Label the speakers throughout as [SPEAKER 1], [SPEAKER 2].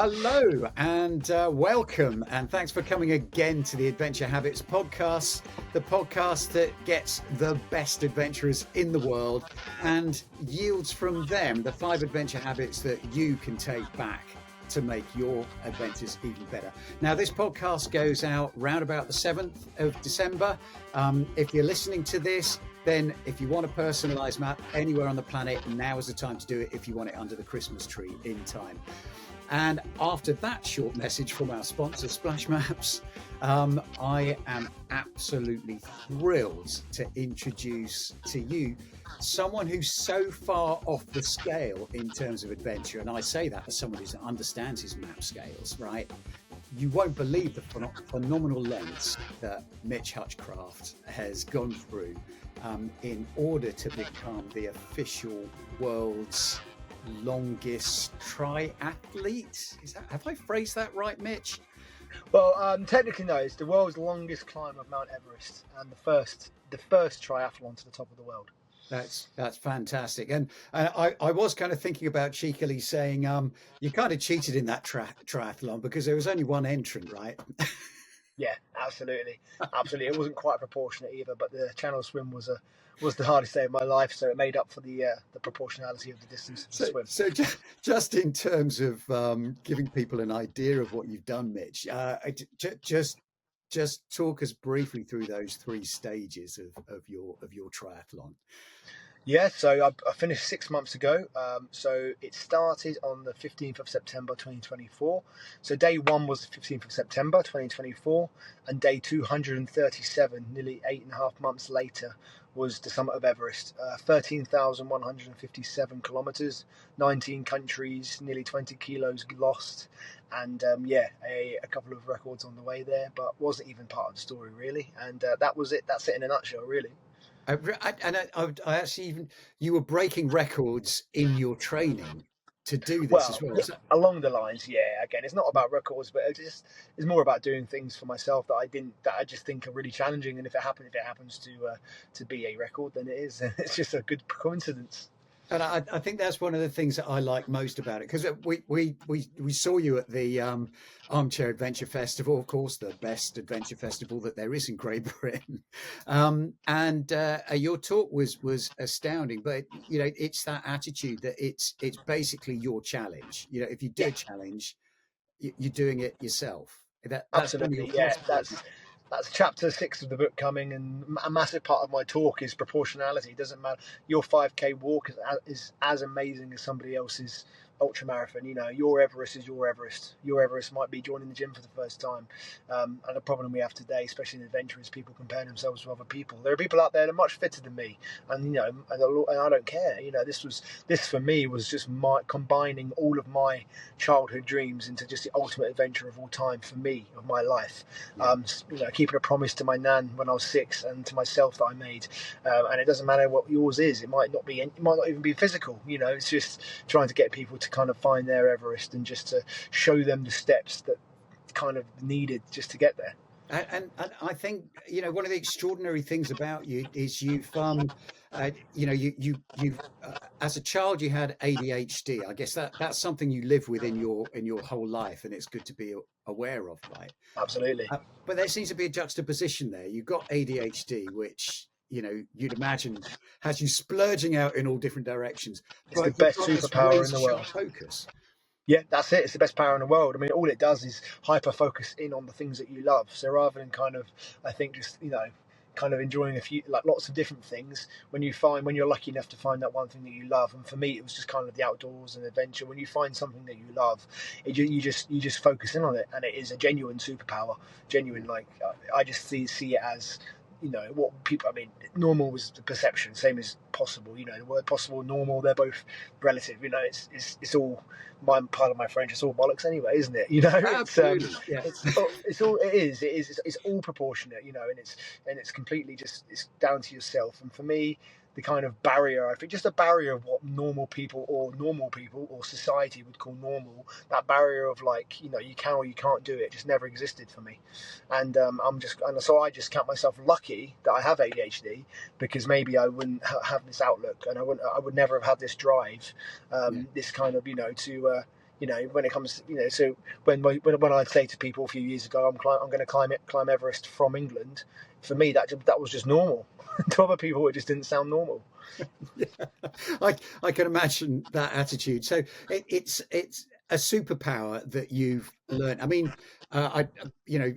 [SPEAKER 1] Hello and welcome, and thanks for coming again to the Adventure Habits podcast, the podcast that gets the best adventurers in the world and yields from them the 5 adventure habits that you can take back to make your adventures even better. Now, this podcast goes out round about the 7th of December. If you're listening to this, then if you want a personalized map anywhere on the planet, now is the time to do it if you want it under the Christmas tree in time. And after that short message from our sponsor, Splash Maps, I am absolutely thrilled to introduce to you someone who's so far off the scale in terms of adventure. And I say that as someone who understands his map scales, right? You won't believe the phenomenal lengths that Mitch Hutchcraft has gone through in order to become the official world's longest triathlete. Have I phrased that right, Mitch?
[SPEAKER 2] Well, technically no. It's the world's longest climb of Mount Everest and the first triathlon to the top of the world.
[SPEAKER 1] That's fantastic. And I was kind of thinking about cheekily saying you kind of cheated in that triathlon because there was only one entrant, right?
[SPEAKER 2] Yeah, absolutely. It wasn't quite proportionate either, but the channel swim was the hardest day of my life, so it made up for the proportionality of the distance of the swim.
[SPEAKER 1] So just in terms of giving people an idea of what you've done, Mitch, just talk us briefly through those 3 stages of your triathlon.
[SPEAKER 2] Yeah, so I finished 6 months ago. So it started on the 15th of September 2024. So day 1 was the 15th of September 2024, and day 237, nearly 8.5 months later, was the summit of Everest. 13,157 kilometers, 19 countries, nearly 20 kilos lost, and a couple of records on the way there, but wasn't even part of the story really. And that was it. That's it in a nutshell, really.
[SPEAKER 1] I actually even you were breaking records in your training to do this as well.
[SPEAKER 2] Yeah, along the lines, yeah. Again, it's not about records, but it's more about doing things for myself that I just think are really challenging. And if it happens to be a record, then it is. It's just a good coincidence.
[SPEAKER 1] And I think that's one of the things that I like most about it, because we saw you at the Armchair Adventure Festival, of course, the best adventure festival that there is in Great Britain, and your talk was astounding. But it's that attitude that it's basically your challenge. If you do a challenge, you're doing it yourself. That's
[SPEAKER 2] absolutely, yeah. That's chapter 6 of the book coming, and a massive part of my talk is proportionality. It doesn't matter. Your 5K walk is as amazing as somebody else's ultra marathon. Your Everest is your Everest. Your Everest might be joining the gym for the first time. And the problem we have today, especially in adventure, is people compare themselves to other people. There are people out there that are much fitter than me, and and I don't care. This for me was just combining all of my childhood dreams into just the ultimate adventure of all time for me, of my life. Keeping a promise to my nan when I was 6 and to myself that I made, and it doesn't matter what yours is. It might not even be physical. It's just trying to get people to kind of find their Everest and just to show them the steps that kind of needed just to get there.
[SPEAKER 1] And I think one of the extraordinary things about you is you've as a child you had ADHD. I guess that's something you live with in your whole life, and it's good to be aware of, right?
[SPEAKER 2] Absolutely.
[SPEAKER 1] But there seems to be a juxtaposition there. You've got ADHD, which you'd imagine has you splurging out in all different directions.
[SPEAKER 2] It's the best superpower in the world.
[SPEAKER 1] Focus.
[SPEAKER 2] Yeah, that's it. It's the best power in the world. I mean, all it does is hyper focus in on the things that you love. So rather than kind of enjoying lots of different things, when you're lucky enough to find that one thing that you love, and for me it was just kind of the outdoors and adventure. When you find something that you love, you just focus in on it, and it is a genuine superpower. I just see it as what people, normal was the perception, same as possible. The word possible, normal, they're both relative. It's all, part of my French, it's all bollocks anyway, isn't it?
[SPEAKER 1] Absolutely.
[SPEAKER 2] It's all proportionate, and it's completely it's down to yourself. And for me, the kind of barrier, I think just a barrier of what normal people or society would call normal, that barrier of you can or you can't do it just never existed for me. And so I just count myself lucky that I have ADHD, because maybe I wouldn't have this outlook, and I would never have had this drive, this kind of, to when it comes, so when I'd say to people a few years ago, I'm going to climb Everest from England, for me that was just normal. To other people, it just didn't sound normal.
[SPEAKER 1] Yeah, I can imagine that attitude. So it's a superpower that you've learned. I mean,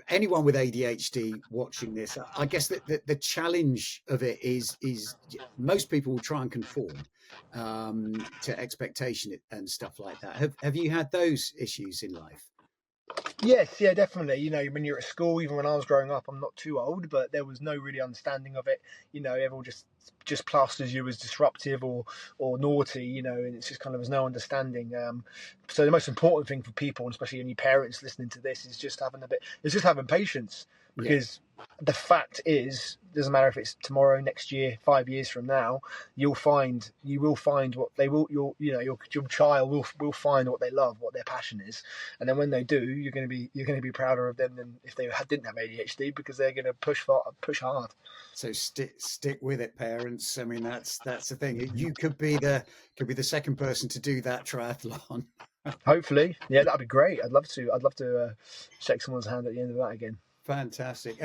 [SPEAKER 1] anyone with ADHD watching this, I guess that the challenge of it is most people will try and conform to expectation and stuff like that. Have you had those issues in life?
[SPEAKER 2] Yes, yeah, definitely. When you're at school, even when I was growing up, I'm not too old, but there was no really understanding of it. Everyone just plasters you as disruptive or naughty, and it's just kind of there's no understanding. So the most important thing for people, and especially any parents listening to this, is just having patience, because the fact is, doesn't matter if it's tomorrow, next year, 5 years from now, you will find what they will. Your child will find what they love, what their passion is, and then when they do, you're going to be prouder of them than if they didn't have ADHD, because they're going to push hard.
[SPEAKER 1] So stick with it, parents. I mean, that's the thing. You could be the second person to do that triathlon.
[SPEAKER 2] Hopefully, yeah, that'd be great. I'd love to shake someone's hand at the end of that again.
[SPEAKER 1] Fantastic.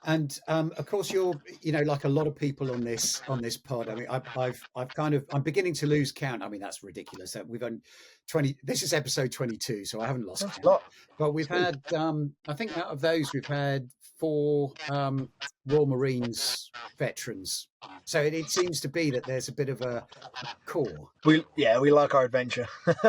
[SPEAKER 1] And of course you're, like a lot of people on this pod. I mean, I'm beginning to lose count. I mean, that's ridiculous. We've only 20, this is episode 22, so I haven't lost
[SPEAKER 2] That's
[SPEAKER 1] count.
[SPEAKER 2] a lot.
[SPEAKER 1] But we've had I think out of those we've had 4 Royal Marines veterans. So it seems to be that there's a bit of a core.
[SPEAKER 2] We like our adventure.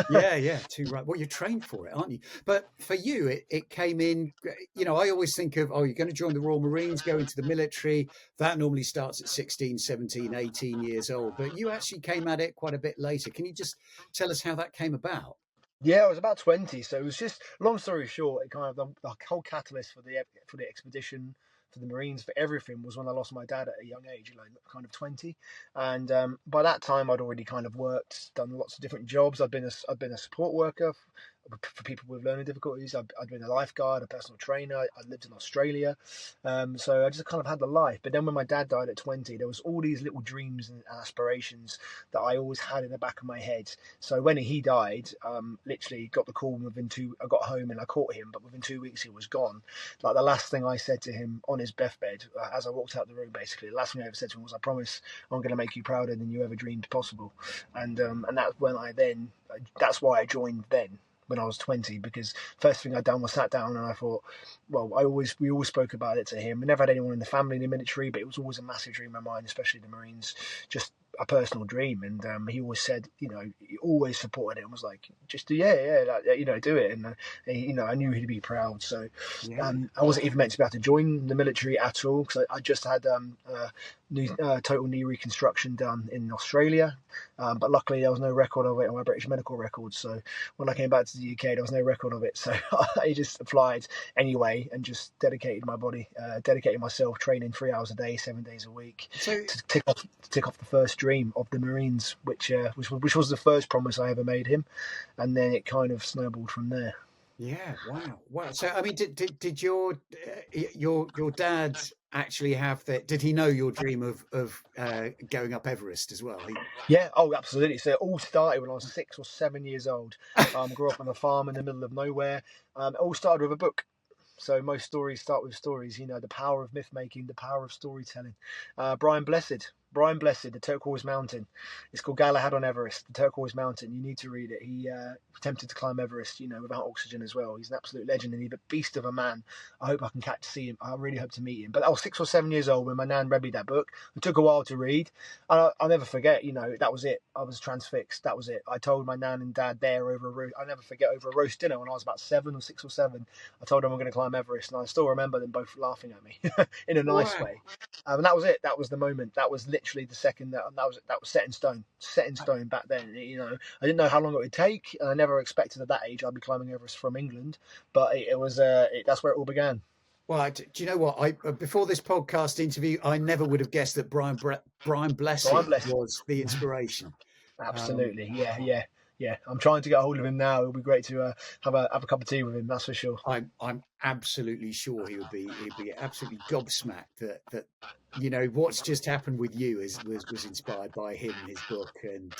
[SPEAKER 1] Yeah, too right. Well, you're trained for it, aren't you? But for you, it came in, I always think of, you're going to join the Royal Marines, go into the military. That normally starts at 16, 17, 18 years old. But you actually came at it quite a bit later. Can you just tell us how that came about?
[SPEAKER 2] Yeah, I was about 20, so it was just, long story short, it kind of the whole catalyst for the expedition, for the Marines, for everything, was when I lost my dad at a young age, kind of 20, and by that time I'd already kind of worked, done lots of different jobs. I'd been a support worker for people with learning difficulties. I'd been a lifeguard, a personal trainer. I lived in Australia, so I just kind of had the life. But then when my dad died at 20, there was all these little dreams and aspirations that I always had in the back of my head. So when he died, literally got the call I got home and I caught him, but within 2 weeks he was gone. Like, the last thing I said to him on his deathbed, as I walked out the room, basically, the last thing I ever said to him was, "I promise I'm going to make you prouder than you ever dreamed possible." And that's when that's why I joined then, when I was 20, because first thing I'd done was sat down and I thought, well, we always spoke about it to him. We never had anyone in the family in the military, but it was always a massive dream of mine, especially the Marines, just a personal dream. And he always said, he always supported it and was like, just do, do it. And I knew he'd be proud. So I wasn't even meant to be able to join the military at all, because I just had total knee reconstruction done in Australia, but luckily there was no record of it on my British medical records. So when I came back to the UK, there was no record of it. So I just applied anyway and just dedicated myself, training 3 hours a day, 7 days a week, to tick off the first dream of the Marines, which was the first promise I ever made him, and then it kind of snowballed from there.
[SPEAKER 1] Yeah, wow. So I mean, did your dad actually have that? Did he know your dream of going up Everest as well?
[SPEAKER 2] Yeah, oh, absolutely. So it all started when I was 6 or 7 years old. Grew up on a farm in the middle of nowhere. It all started with a book. So most stories start with stories, the power of myth making, the power of storytelling. Brian Blessed, The Turquoise Mountain. It's called Galahad on Everest, The Turquoise Mountain. You need to read it. He attempted to climb Everest, without oxygen as well. He's an absolute legend, and he's a beast of a man. I hope I can see him. I really hope to meet him. But I was 6 or 7 years old when my nan read me that book. It took a while to read. I'll never forget, that was it. I was transfixed. That was it. I told my nan and dad there I'll never forget, over a roast dinner when I was about 6 or 7. I told them I'm going to climb Everest, and I still remember them both laughing at me in a nice way. And that was it. That was the moment. That was literally the second that was set in stone. Set in stone back then. I didn't know how long it would take, and I never expected at that age I'd be climbing Everest from England. But it was that's where it all began.
[SPEAKER 1] Well, do you know what? Before this podcast interview, I never would have guessed that Brian Blessed was the inspiration.
[SPEAKER 2] Absolutely, yeah. I'm trying to get a hold of him now. It'll be great to have a cup of tea with him. That's for sure.
[SPEAKER 1] I'm absolutely sure he'd be absolutely gobsmacked that what's just happened with you was inspired by him and his book. And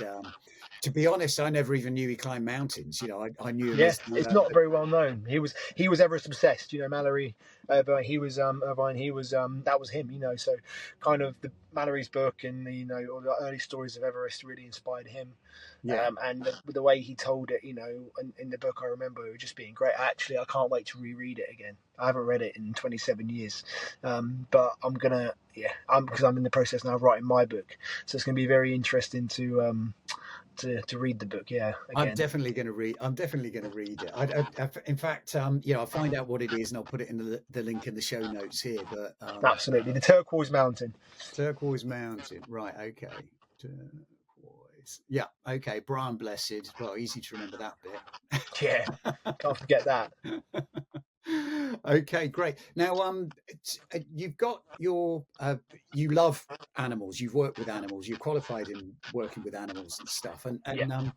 [SPEAKER 1] to be honest, I never even knew he climbed mountains. I knew him
[SPEAKER 2] Yeah,
[SPEAKER 1] as
[SPEAKER 2] it's not very well known. He was Everest obsessed. Mallory, he was Irvine. He was that was him. So kind of Mallory's book and all the early stories of Everest really inspired him.
[SPEAKER 1] yeah.
[SPEAKER 2] And the way he told it, in the book, I remember it just being great. Actually, I can't wait to reread it again. I haven't read it in 27 years, but I'm gonna, because I'm in the process now of writing my book, so it's gonna be very interesting to read the book. Yeah,
[SPEAKER 1] I'm
[SPEAKER 2] again.
[SPEAKER 1] definitely going to read. I'm definitely going to read it. In fact, I'll find out what it is and I'll put it in the link in the show notes here. But
[SPEAKER 2] Absolutely, the Turquoise Mountain.
[SPEAKER 1] Turquoise Mountain, right? Okay, turquoise. Yeah, okay. Brian Blessed. Well, easy to remember that
[SPEAKER 2] Yeah, can't forget that.
[SPEAKER 1] bit. Okay, great. Now, you've got you love animals. You've worked with animals. You're qualified in working with animals and stuff,
[SPEAKER 2] Yeah,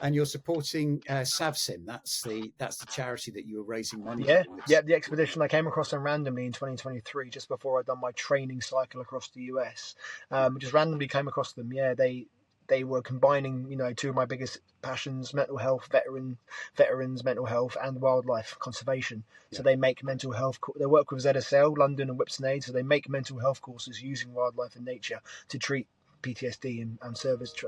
[SPEAKER 1] and you're supporting Savsim. That's the charity that you were raising money
[SPEAKER 2] yeah,
[SPEAKER 1] for.
[SPEAKER 2] yeah. The expedition, I came across them randomly in 2023, just before I'd done my training cycle across the US. Just randomly came across them. Yeah, they were combining, two of my biggest passions: mental health, veterans mental health, and wildlife conservation. So
[SPEAKER 1] Yeah,
[SPEAKER 2] they make mental health. They work with ZSL, London, and Whipsnade. So they make mental health courses using wildlife and nature to treat PTSD and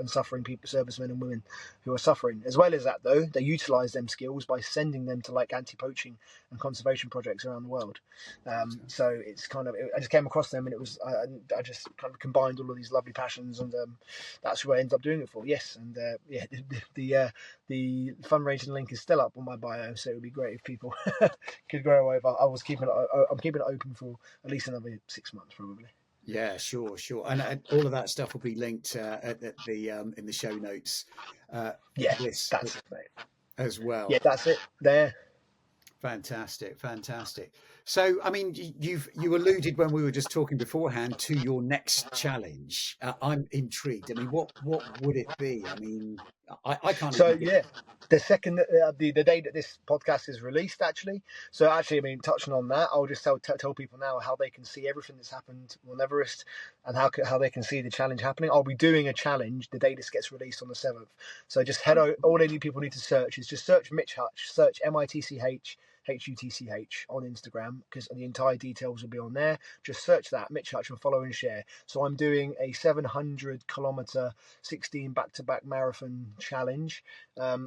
[SPEAKER 2] suffering people, servicemen and women who are suffering. As well as that, though, they utilise them skills by sending them to like anti-poaching and conservation projects around the world.
[SPEAKER 1] fantastic.
[SPEAKER 2] So it's kind of, I just came across them, and it was I just kind of combined all of these lovely passions, and that's who I ended up doing it for. Yes, and the fundraising link is still up on my bio, so it would be great if people could go over. I'm keeping it open for at least another 6 months, probably.
[SPEAKER 1] Yeah, sure, and all of that stuff will be linked at the in the show notes
[SPEAKER 2] Yeah,
[SPEAKER 1] for this
[SPEAKER 2] that's it, mate.
[SPEAKER 1] as
[SPEAKER 2] Yeah,
[SPEAKER 1] well.
[SPEAKER 2] that's it. There.
[SPEAKER 1] Fantastic, fantastic. So, I mean, you alluded when we were just talking beforehand to your next challenge. I'm intrigued. I mean, what would it be? I mean, I can't
[SPEAKER 2] So
[SPEAKER 1] even get.
[SPEAKER 2] yeah, the second the day that this podcast is released, actually. So actually, I mean, touching on that, I'll just tell people now how they can see everything that's happened on Everest, and how they can see the challenge happening. I'll be doing a challenge the day this gets released on the 7th. So just head out. All any people need to search is just search Mitch Hutch, search MITCH on Instagram, because the entire details will be on there. Just search that Mitch Hutch and follow and share. So I'm doing a 700-kilometer 16 back-to-back marathon challenge.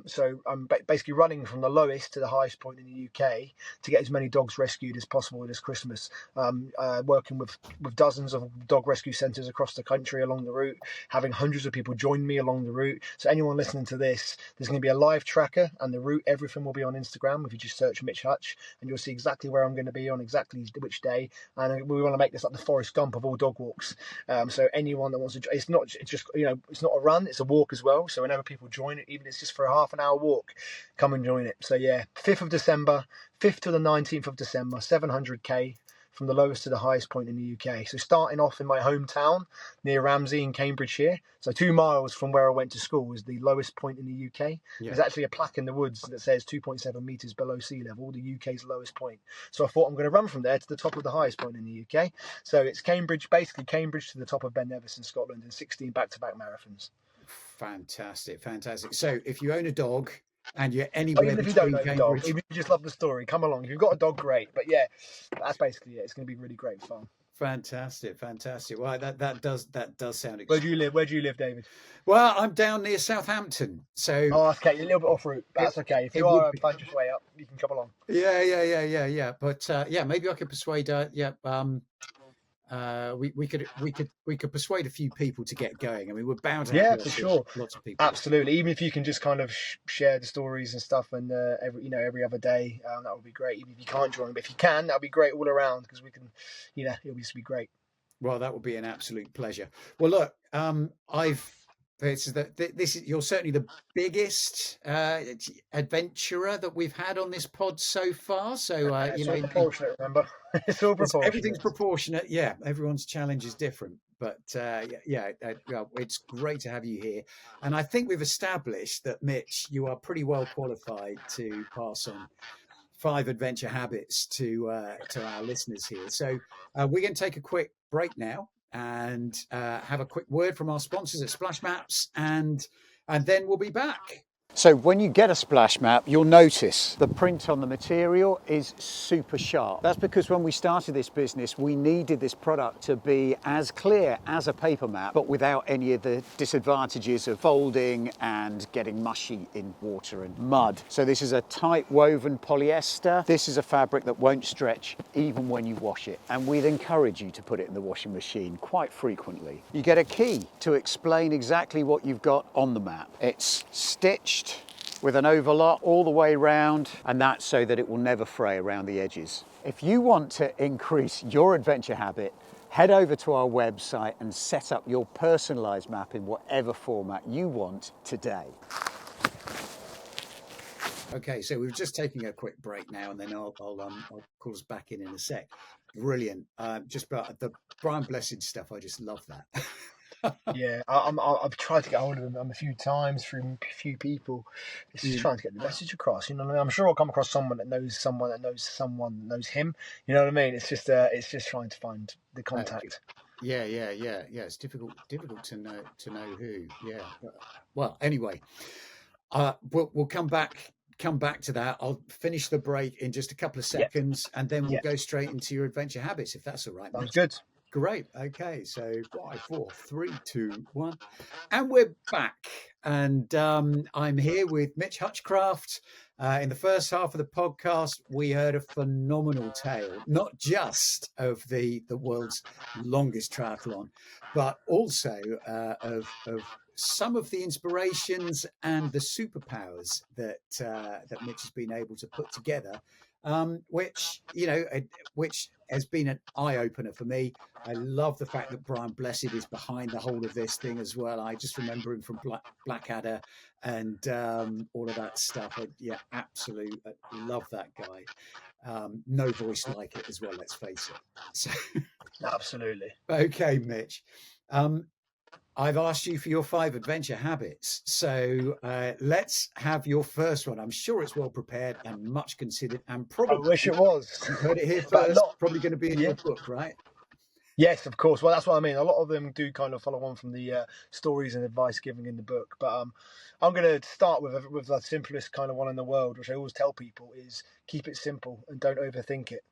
[SPEAKER 2] So I'm basically running from the lowest to the highest point in the UK to get as many dogs rescued as possible this Christmas. Working with dozens of dog rescue centres across the country along the route, having hundreds of people join me along the route. So anyone listening to this, there's going to be a live tracker, and the route, everything will be on Instagram. If you just search Mitch Hutch, and you'll see exactly where I'm going to be on exactly which day. And we want to make this like the Forest Gump of all dog walks. So anyone that wants to, it's not a run, it's a walk as well. So whenever people join it, even if it's just for a half an hour walk, come and join it. So yeah, 5th of December, 5th to the 19th of December, 700k from the lowest to the highest point in the UK. So starting off in my hometown near Ramsey in Cambridgeshire, so 2 miles from where I went to school, is the lowest point in the UK.
[SPEAKER 1] Yeah,
[SPEAKER 2] There's actually a plaque in the woods that says 2.7 metres below sea level, the UK's lowest point. So I thought I'm going to run from there to the top of the highest point in the UK. So it's basically Cambridge to the top of Ben Nevis in Scotland, in 16 back-to-back marathons.
[SPEAKER 1] fantastic, fantastic. So, if you own a dog and you're
[SPEAKER 2] Or
[SPEAKER 1] anywhere
[SPEAKER 2] even if you don't
[SPEAKER 1] between
[SPEAKER 2] own a dog,
[SPEAKER 1] Cambridge.
[SPEAKER 2] even if you just love the story, come along. If you've got a dog, great. But yeah, that's basically it. It's going to be really great fun.
[SPEAKER 1] Fantastic, fantastic. Well, that does sound
[SPEAKER 2] Where do you live? Where do you live, David?
[SPEAKER 1] well. I'm down near Southampton, so
[SPEAKER 2] Oh, okay. You're a little bit off route.
[SPEAKER 1] it
[SPEAKER 2] That's okay. If
[SPEAKER 1] it
[SPEAKER 2] you
[SPEAKER 1] would
[SPEAKER 2] are a
[SPEAKER 1] be.
[SPEAKER 2] bunch of way up, you can come along.
[SPEAKER 1] Yeah. But yeah, maybe I could persuade. Yeah, we could persuade a few people to get going. I mean, we're bound to have
[SPEAKER 2] Yeah, for sure.
[SPEAKER 1] lots of people.
[SPEAKER 2] Absolutely. Even if you can just kind of share the stories and stuff, and every other day, that would be great. Even if you can't join, but if you can, that would be great all around, because we can, it'll just be great.
[SPEAKER 1] Well, that would be an absolute pleasure. Well, look, I've this is you're certainly the biggest adventurer that we've had on this pod so far. So
[SPEAKER 2] It's all proportionate, remember? It's all
[SPEAKER 1] everything's
[SPEAKER 2] proportionate.
[SPEAKER 1] proportionate. Yeah, everyone's challenge is different, but well, it's great to have you here. And I think we've established that, Mitch, you are pretty well qualified to pass on 5 adventure habits to our listeners here. So we're going to take a quick break now and have a quick word from our sponsors at Splash Maps, and then we'll be back. So when you get a splash map, you'll notice the print on the material is super sharp. That's because when we started this business, we needed this product to be as clear as a paper map, but without any of the disadvantages of folding and getting mushy in water and mud. So this is a tight woven polyester. This is a fabric that won't stretch even when you wash it. And we'd encourage you to put it in the washing machine quite frequently. You get a key to explain exactly what you've got on the map. It's stitched with an overlock all the way round, and that's so that it will never fray around the edges. If you want to increase your adventure habit, head over to our website and set up your personalised map in whatever format you want today. Okay, so we're just taking a quick break now, and then I'll call us back in a sec. Brilliant. Just about the Brian Blessed stuff, I just love that.
[SPEAKER 2] Yeah, I've tried to get hold of them a few times through a few people. It's just trying to get the message across. You know what I mean? I'm sure I'll come across someone that knows someone that knows someone that knows him. You know what I mean? It's just trying to find the contact.
[SPEAKER 1] Yeah. It's difficult to know who. Yeah. Well, anyway, we'll come back to that. I'll finish the break in just a couple of seconds, and then we'll go straight into your adventure habits, if that's all right.
[SPEAKER 2] Sounds good.
[SPEAKER 1] Great. Okay, so 5, 4, 3, 2, 1, and we're back. And I'm here with Mitch Hutchcraft. In the first half of the podcast, we heard a phenomenal tale, not just of the world's longest triathlon, but also of some of the inspirations and the superpowers that Mitch has been able to put together, which has been an eye-opener for me. I love the fact that Brian Blessed is behind the whole of this thing as well. I just remember him from Blackadder and all of that stuff. Absolutely love that guy. No voice like it as well, let's face it. So,
[SPEAKER 2] absolutely.
[SPEAKER 1] Okay, Mitch. I've asked you for your 5 adventure habits. So let's have your first one. I'm sure it's well prepared and much considered, and probably
[SPEAKER 2] I wish it was.
[SPEAKER 1] You heard it here first. Probably going to be in your book, right?
[SPEAKER 2] Yes, of course. Well, that's what I mean. A lot of them do kind of follow on from the stories and advice given in the book. But I'm going to start with the simplest kind of one in the world, which I always tell people is keep it simple and don't overthink it.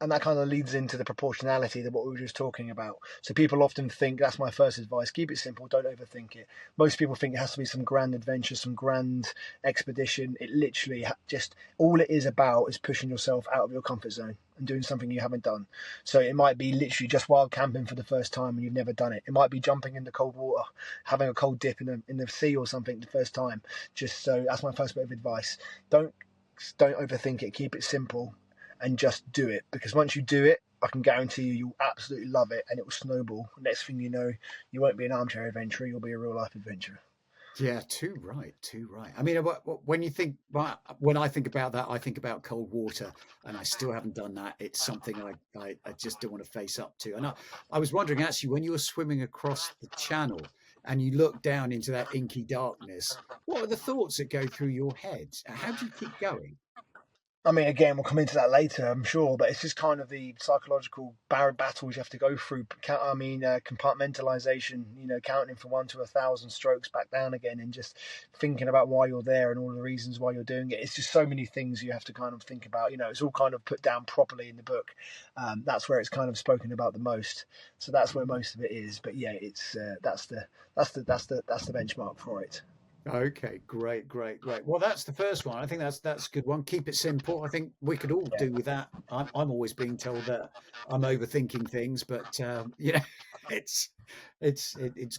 [SPEAKER 2] And that kind of leads into the proportionality that what we were just talking about. So people often think, that's my first advice, keep it simple, don't overthink it. Most people think it has to be some grand adventure, some grand expedition. It literally just, all it is about is pushing yourself out of your comfort zone and doing something you haven't done. So it might be literally just wild camping for the first time and you've never done it. It might be jumping into cold water, having a cold dip in the sea or something the first time. So that's my first bit of advice. Don't overthink it, keep it simple. And just do it, because once you do it, I can guarantee you'll absolutely love it, and it will snowball. Next thing you know, you won't be an armchair adventurer; you'll be a real life adventurer.
[SPEAKER 1] Yeah, too right. I mean, when I think about that, I think about cold water, and I still haven't done that. It's something I just don't want to face up to. And I was wondering, actually, when you were swimming across the channel and you look down into that inky darkness, what are the thoughts that go through your head? How do you keep going?
[SPEAKER 2] I mean, again, we'll come into that later, I'm sure, but it's just kind of the psychological battles you have to go through. Compartmentalisation, counting from 1 to 1,000 strokes back down again, and just thinking about why you're there and all the reasons why you're doing it. It's just so many things you have to kind of think about. It's all kind of put down properly in the book. That's where it's kind of spoken about the most. So that's where most of it is. But yeah, it's that's the benchmark for it.
[SPEAKER 1] Okay, great. Well, that's the first one. I think that's a good one. Keep it simple. I think we could all do with that. I'm always being told that I'm overthinking things, but it's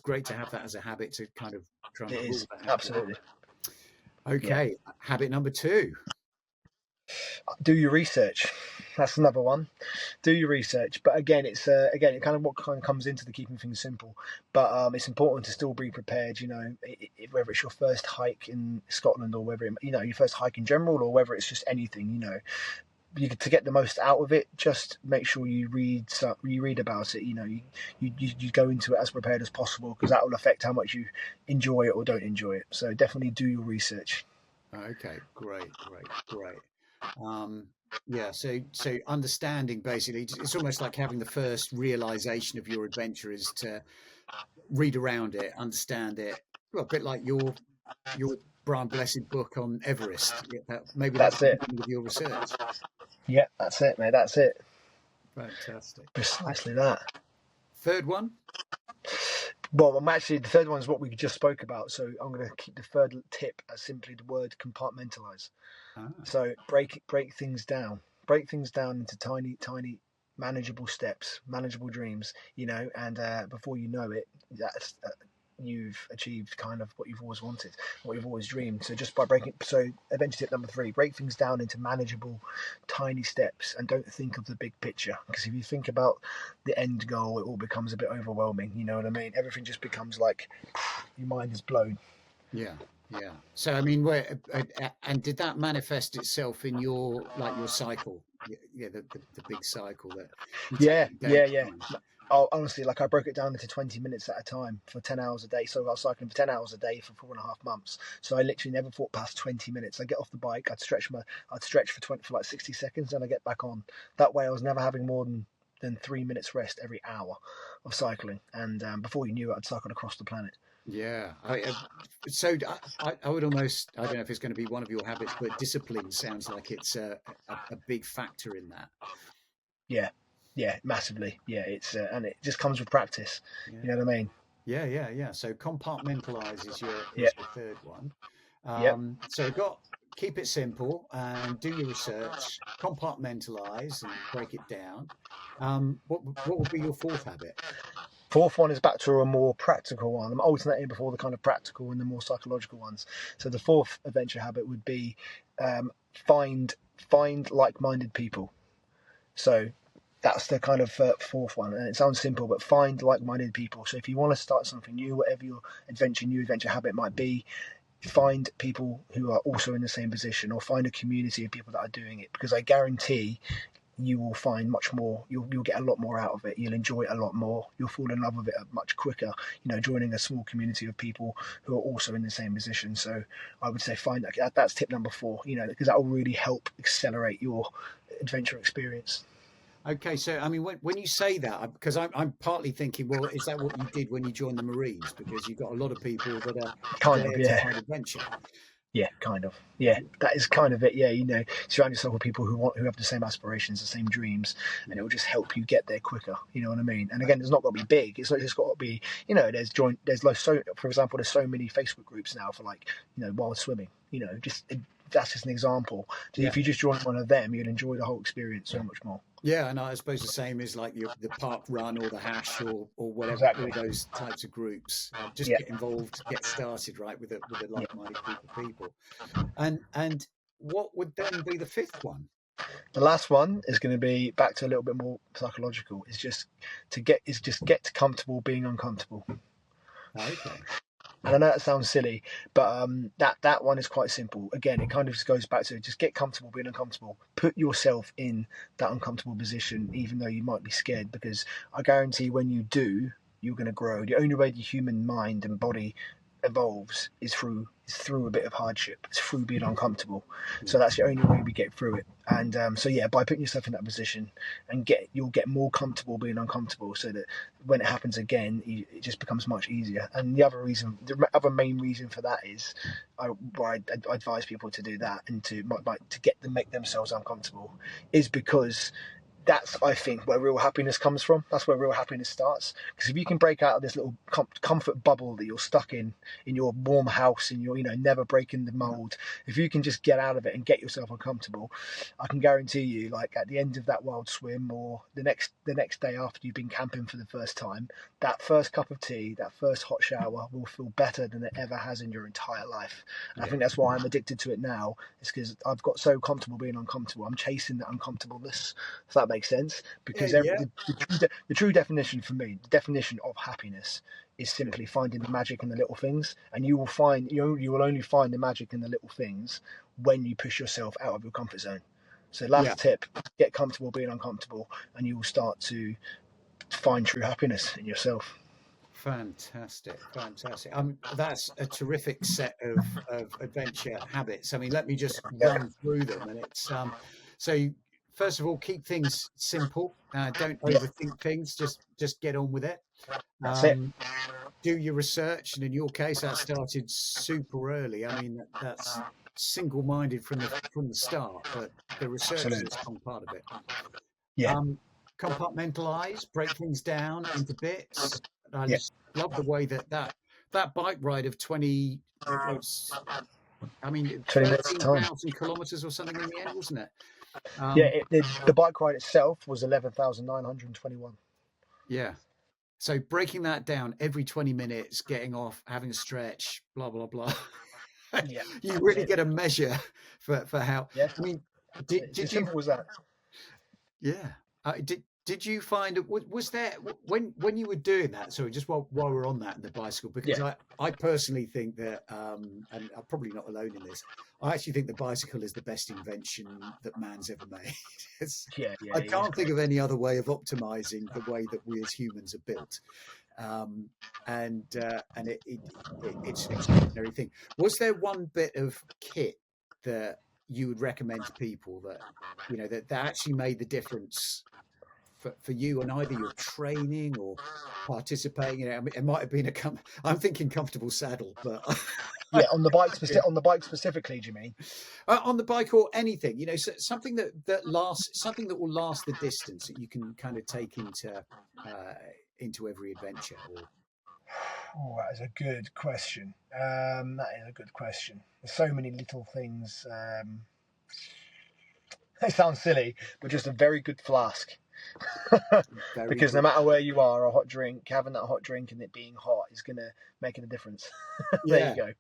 [SPEAKER 1] great to have that as a habit to kind of try and pull that out.
[SPEAKER 2] Absolutely.
[SPEAKER 1] Okay, habit number 2.
[SPEAKER 2] Do your research. That's another one. Do your research, but again, it's it kind of comes into the keeping things simple. But it's important to still be prepared. Whether it's your first hike in Scotland, or whether your first hike in general, or whether it's just anything. To get the most out of it, just make sure you read about it. You go into it as prepared as possible, because that will affect how much you enjoy it or don't enjoy it. So definitely do your research.
[SPEAKER 1] Okay, great. Um, yeah, so understanding basically, it's almost like having the first realization of your adventure is to read around it, understand it. Well, a bit like your Brian Blessed book on Everest. Yeah, maybe that was
[SPEAKER 2] That's
[SPEAKER 1] the
[SPEAKER 2] it.
[SPEAKER 1] beginning of your research.
[SPEAKER 2] Yeah, that's it, mate. That's it.
[SPEAKER 1] Fantastic.
[SPEAKER 2] Precisely that.
[SPEAKER 1] Third one.
[SPEAKER 2] Well, I'm actually the third one is what we just spoke about. So I'm going to keep the third tip as simply the word compartmentalize.
[SPEAKER 1] Ah,
[SPEAKER 2] So break things down. Break things down into tiny, manageable steps, manageable dreams. And before you know it, that's you've achieved kind of what you've always wanted, what you've always dreamed. So just by breaking, so adventure tip number 3: break things down into manageable, tiny steps, and don't think of the big picture. Because if you think about the end goal, it all becomes a bit overwhelming. You know what I mean? Everything just becomes like your mind is blown.
[SPEAKER 1] yeah. So I mean, where and did that manifest itself in your cycle? Yeah, the big cycle that you take
[SPEAKER 2] Yeah,
[SPEAKER 1] at
[SPEAKER 2] yeah,
[SPEAKER 1] date
[SPEAKER 2] yeah.
[SPEAKER 1] time.
[SPEAKER 2] Oh, honestly, like I broke it down into 20 minutes at a time for 10 hours a day. So I was cycling for 10 hours a day for 4.5 months. So I literally never thought past 20 minutes. I'd get off the bike, I'd stretch for like 60 seconds, then I get back on. That way I was never having more than 3 minutes rest every hour of cycling. And before you knew it, I'd cycled across the planet.
[SPEAKER 1] Yeah, so I would almost, I don't know if it's going to be one of your habits, but discipline sounds like it's a big factor in that.
[SPEAKER 2] Yeah, yeah, massively. Yeah, and it just comes with practice.
[SPEAKER 1] Yeah,
[SPEAKER 2] You know what I mean?
[SPEAKER 1] yeah. So compartmentalize
[SPEAKER 2] Yeah,
[SPEAKER 1] is your third one.
[SPEAKER 2] yep.
[SPEAKER 1] So got keep it simple and do your research, compartmentalize and break it down. What would be your fourth habit?
[SPEAKER 2] Fourth one is back to a more practical one. I'm alternating before the kind of practical and the more psychological ones. So the fourth adventure habit would be find like-minded people. So that's the kind of fourth one, and it sounds simple, but find like-minded people. So if you want to start something new, whatever your new adventure habit might be, find people who are also in the same position, or find a community of people that are doing it. Because I guarantee you will find much more. You'll get a lot more out of it. You'll enjoy it a lot more. You'll fall in love with it much quicker. Joining a small community of people who are also in the same position. So I would say find that. That's tip number 4. Because that will really help accelerate your adventure experience.
[SPEAKER 1] Okay, so I mean, when you say that, because I'm partly thinking, well, is that what you did when you joined the Marines? Because you've got a lot of people that are
[SPEAKER 2] Kind of,
[SPEAKER 1] there to
[SPEAKER 2] yeah.
[SPEAKER 1] find adventure.
[SPEAKER 2] Yeah, kind of. Yeah, that is kind of it. Yeah, surround yourself with people who have the same aspirations, the same dreams, and it will just help you get there quicker. You know what I mean? And again, it's not got to be big. It's not just got to be. For example, there's so many Facebook groups now for like wild swimming. That's just an example. So
[SPEAKER 1] Yeah.
[SPEAKER 2] if you just join one of them, you'll enjoy the whole experience so much more.
[SPEAKER 1] Yeah, and I suppose the same is like the park run or the hash or whatever, all
[SPEAKER 2] Exactly.
[SPEAKER 1] those types of groups. Just
[SPEAKER 2] Yeah.
[SPEAKER 1] get involved, get started, right, with a
[SPEAKER 2] Yeah.
[SPEAKER 1] like-minded group of people. And what would then be the fifth one?
[SPEAKER 2] The last one is going to be back to a little bit more psychological. Is just get comfortable being uncomfortable.
[SPEAKER 1] Okay.
[SPEAKER 2] And I know that sounds silly, but that one is quite simple. Again, it kind of just goes back to just get comfortable being uncomfortable. Put yourself in that uncomfortable position, even though you might be scared, because I guarantee when you do, you're going to grow. The only way the human mind and body evolves is through a bit of hardship. It's through being uncomfortable.
[SPEAKER 1] Yeah.
[SPEAKER 2] So that's the only way we get through it. And so yeah, by putting yourself in that position and you'll get more comfortable being uncomfortable, so that when it happens again, it just becomes much easier. And the other main reason for that is, I advise people to do that and to make themselves uncomfortable, is because that's, I think, where real happiness comes from. That's where real happiness starts. Because if you can break out of this little comfort bubble that you're stuck in your warm house, and you're never breaking the mold, if you can just get out of it and get yourself uncomfortable, I can guarantee you, like at the end of that wild swim, or the next day after you've been camping for the first time, that first cup of tea, that first hot shower will feel better than it ever has in your entire life. And I
[SPEAKER 1] Yeah.
[SPEAKER 2] think that's why I'm addicted to it now. It's because I've got so comfortable being uncomfortable. I'm chasing that uncomfortableness. If that makes sense, because
[SPEAKER 1] Yeah.
[SPEAKER 2] the true definition for me, the definition of happiness, is simply finding the magic in the little things. And you will only find the magic in the little things when you push yourself out of your comfort zone. So
[SPEAKER 1] Yeah.
[SPEAKER 2] last tip: get comfortable being uncomfortable, and you will start to find true happiness in yourself.
[SPEAKER 1] Fantastic. That's a terrific set of adventure habits. I mean, let me just
[SPEAKER 2] Yeah,
[SPEAKER 1] run through them. And it's so first of all, keep things simple. Don't
[SPEAKER 2] yeah,
[SPEAKER 1] overthink things. Just get on with it.
[SPEAKER 2] that's it.
[SPEAKER 1] Um, do your research, and in your case, that started super early. I mean, that's single-minded from the start, but the research is a
[SPEAKER 2] Absolutely.
[SPEAKER 1] strong part of it.
[SPEAKER 2] Yeah,
[SPEAKER 1] Um, compartmentalize, break things down into bits. I
[SPEAKER 2] yeah.
[SPEAKER 1] just love the way that bike ride of 20, it was, I mean,
[SPEAKER 2] 20 minutes of time.
[SPEAKER 1] 13,000 kilometers or something in the end, wasn't it?
[SPEAKER 2] Yeah,
[SPEAKER 1] Um,
[SPEAKER 2] the bike ride itself was 11,921.
[SPEAKER 1] yeah. So breaking that down every 20 minutes, getting off, having a stretch, blah, blah, blah.
[SPEAKER 2] Yeah,
[SPEAKER 1] You
[SPEAKER 2] that's
[SPEAKER 1] really
[SPEAKER 2] it.
[SPEAKER 1] get a measure for how,
[SPEAKER 2] Yeah,
[SPEAKER 1] I mean,
[SPEAKER 2] it's as
[SPEAKER 1] did you,
[SPEAKER 2] simple as that.
[SPEAKER 1] yeah. Did you find it was there when you were doing that? Sorry, just while we're on that and the bicycle, because
[SPEAKER 2] Yeah,
[SPEAKER 1] I personally think that, and I'm probably not alone in this. I actually think the bicycle is the best invention that man's ever made.
[SPEAKER 2] yeah, yeah.
[SPEAKER 1] I
[SPEAKER 2] It is
[SPEAKER 1] can't think
[SPEAKER 2] great.
[SPEAKER 1] of any other way of optimizing the way that we as humans are built, um, and it's an extraordinary thing. Was there one bit of kit that you would recommend to people that that actually made the difference for you and either your training or participating? I mean, it might have been I'm thinking comfortable saddle, but
[SPEAKER 2] Yeah, on the bike on the bike specifically, do you mean?
[SPEAKER 1] on the bike or anything, something that lasts, something that will last the distance that you can kind of take into every adventure. Or
[SPEAKER 2] Oh, that is a good question. That is a good question. There's so many little things. They sound silly, but just a very good flask.
[SPEAKER 1] very
[SPEAKER 2] Because no
[SPEAKER 1] good.
[SPEAKER 2] matter where you are, a hot drink, having that hot drink and it being hot is going to make a difference. There you
[SPEAKER 1] Yeah,
[SPEAKER 2] go.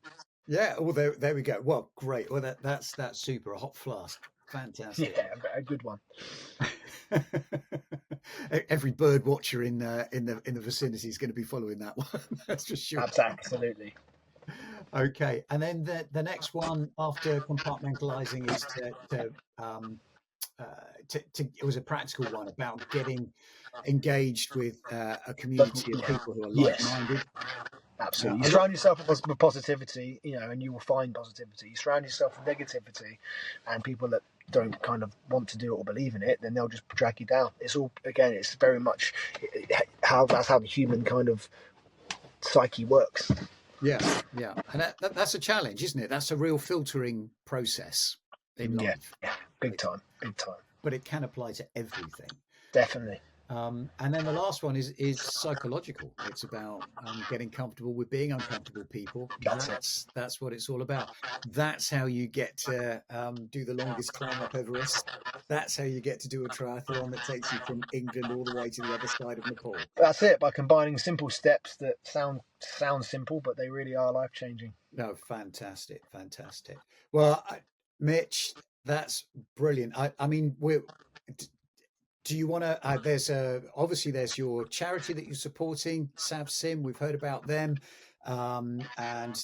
[SPEAKER 1] yeah. Well, there we go. Well, great. Well, that's super. A hot flask, fantastic.
[SPEAKER 2] Yeah, a good one.
[SPEAKER 1] Every bird watcher in the vicinity is going to be following that one. That's for sure.
[SPEAKER 2] Absolutely.
[SPEAKER 1] Okay, and then the next one after compartmentalizing is um, it was a practical one about getting engaged with a community of
[SPEAKER 2] Yeah.
[SPEAKER 1] people who are
[SPEAKER 2] Yes.
[SPEAKER 1] like-minded.
[SPEAKER 2] Absolutely. You
[SPEAKER 1] A lot.
[SPEAKER 2] surround yourself with positivity, and you will find positivity. You surround yourself with negativity and people that don't kind of want to do it or believe in it, then they'll just drag you down. It's all, again, it's very much how the human kind of psyche works.
[SPEAKER 1] Yeah, yeah, and that's a challenge, isn't it? That's a real filtering process in
[SPEAKER 2] Yeah,
[SPEAKER 1] life,
[SPEAKER 2] yeah,
[SPEAKER 1] but
[SPEAKER 2] big time, big time.
[SPEAKER 1] it can apply to everything.
[SPEAKER 2] Definitely.
[SPEAKER 1] And then the last one is psychological. It's about getting comfortable with being uncomfortable people.
[SPEAKER 2] That's it.
[SPEAKER 1] That's what it's all about. That's how you get to do the longest climb up Everest. That's how you get to do a triathlon that takes you from England all the way to the other side of Nepal.
[SPEAKER 2] That's it. By combining simple steps that sound simple, but they really are life changing.
[SPEAKER 1] No, fantastic, fantastic. Well, Mitch, that's brilliant. I mean, do you want to? Obviously there's your charity that you're supporting, SavSim. We've heard about them, and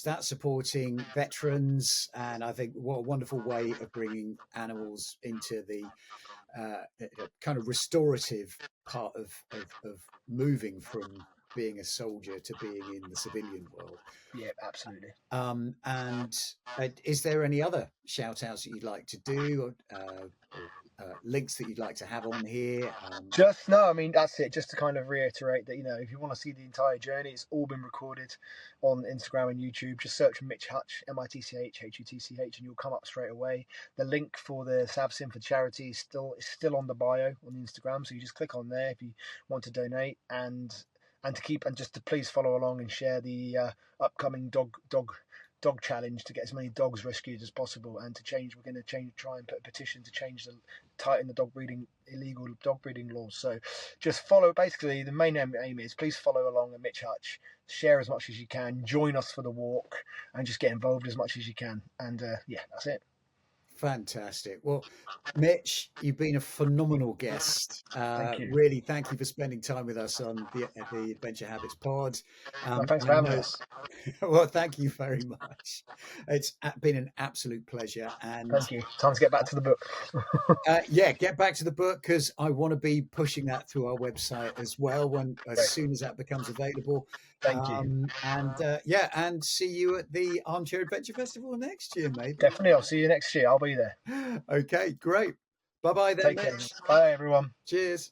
[SPEAKER 1] that's supporting veterans. And I think what a wonderful way of bringing animals into the kind of restorative part of moving from being a soldier to being in the civilian world.
[SPEAKER 2] Yeah, absolutely.
[SPEAKER 1] And is there any other shout outs that you'd like to do, or links that you'd like to have on here?
[SPEAKER 2] Just no, I mean that's it. Just to kind of reiterate that if you want to see the entire journey, it's all been recorded on Instagram and YouTube. Just search for Mitch Hutch, MITCH, and you'll come up straight away. The link for the SavSim for charity is still on the bio on Instagram, so you just click on there if you want to donate and just to please follow along and share the upcoming dog challenge to get as many dogs rescued as possible, and we're going to try and put a petition to tighten the illegal dog breeding laws. So just follow. Basically the main aim is please follow along at Mitch Hutch, share as much as you can, join us for the walk, and just get involved as much as you can. And yeah, that's it.
[SPEAKER 1] Fantastic. Well, Mitch, you've been a phenomenal guest.
[SPEAKER 2] Thank you.
[SPEAKER 1] Really, thank you for spending time with us on the Adventure Habits Pod.
[SPEAKER 2] Well, thanks for
[SPEAKER 1] I
[SPEAKER 2] having
[SPEAKER 1] know,
[SPEAKER 2] us.
[SPEAKER 1] well, thank you very much. It's been an absolute pleasure. And
[SPEAKER 2] Thank you. Time to get back to the book.
[SPEAKER 1] yeah, get back to the book because I want to be pushing that through our website as well as
[SPEAKER 2] Great.
[SPEAKER 1] soon as that becomes available.
[SPEAKER 2] Thank you.
[SPEAKER 1] Yeah, and see you at the Armchair Adventure Festival next year, maybe.
[SPEAKER 2] Definitely. I'll see you next year. I'll be there.
[SPEAKER 1] Okay, great. Bye bye then,
[SPEAKER 2] Take care.
[SPEAKER 1] Mitch.
[SPEAKER 2] Bye, everyone.
[SPEAKER 1] Cheers.